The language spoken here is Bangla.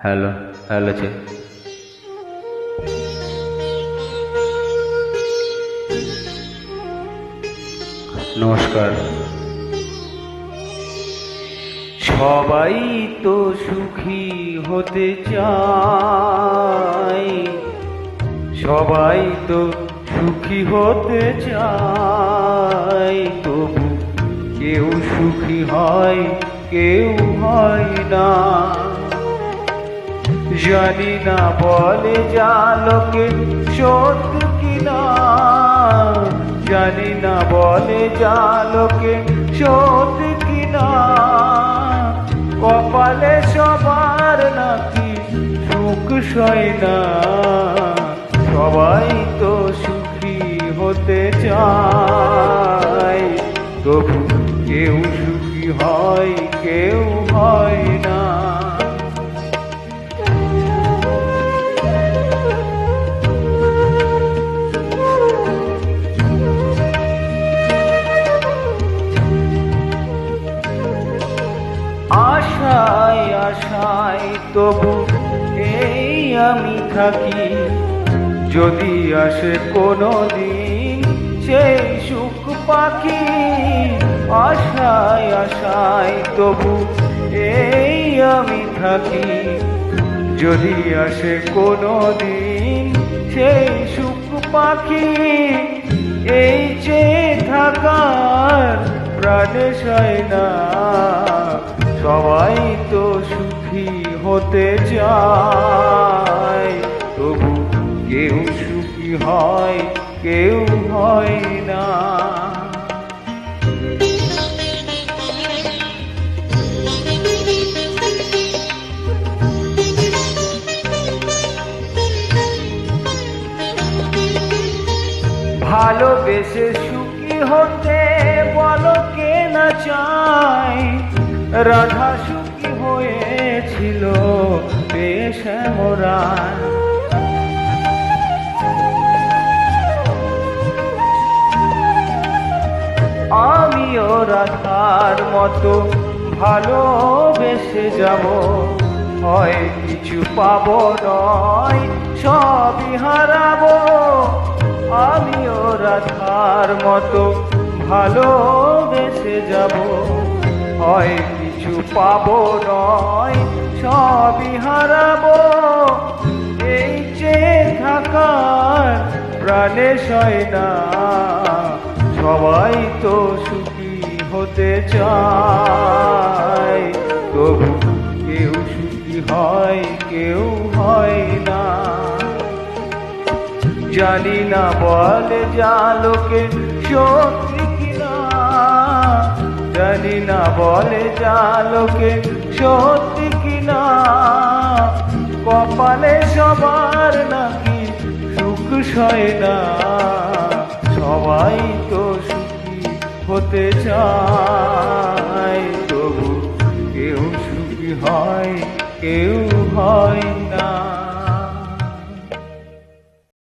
হ্যালো হ্যালো নমস্কার। সবাই তো সুখী হতে চায়, সবাই তো সুখী হতে চায়, তবু কেউ সুখী হয় কেউ হয় না। জানি না বলে যা লোকে সত্য কিনা, জানি না বলে যা লোকে সত্য কিনা। কপালে সবার নাকি সুখ সয় না, সবাই তো সুখী হতে চায়, তবু কেউ সুখী হয় কেউ হয় না। আশায় আশায় তবু এই আমি থাকি, যদি আসে কোনো দিন সেই সুখ পাখি। আশায় আশায় তবু এই আমি থাকি, যদি আসে কোনো দিন সেই সুখ পাখি। এই চেয়ে থাকার প্রাণে সয় না, সবাই তো সুখী হতে চায়, তবু কেউ সুখী হয় কেউ হয় না। ভালোবেসে সুখী হতে বলো কে না চায়, রাধা সুখী হয়েছিল বেশ মোরান। আমিও রাধার মতো ভালোবেসে যাব, হয় কিছু পাবো নয় সবই হারাবো। আমিও রাধার মতো ভালোবেসে যাব, হয় কিছু পাবো নয় সবই হারাবো। এই চেয়ে থাকার প্রাণে সয় না, সবাই তো সুখী হতে চায়, তবু কেউ সুখী হয় কেউ হয় না। জানি না বলে যা লোকে সত্যি কিনা, জানি না বলে যা লোকে সত্যি কিনা। কপালে সবার নাকি সুখ সয় না, সবাই তো সুখী হতে চায়।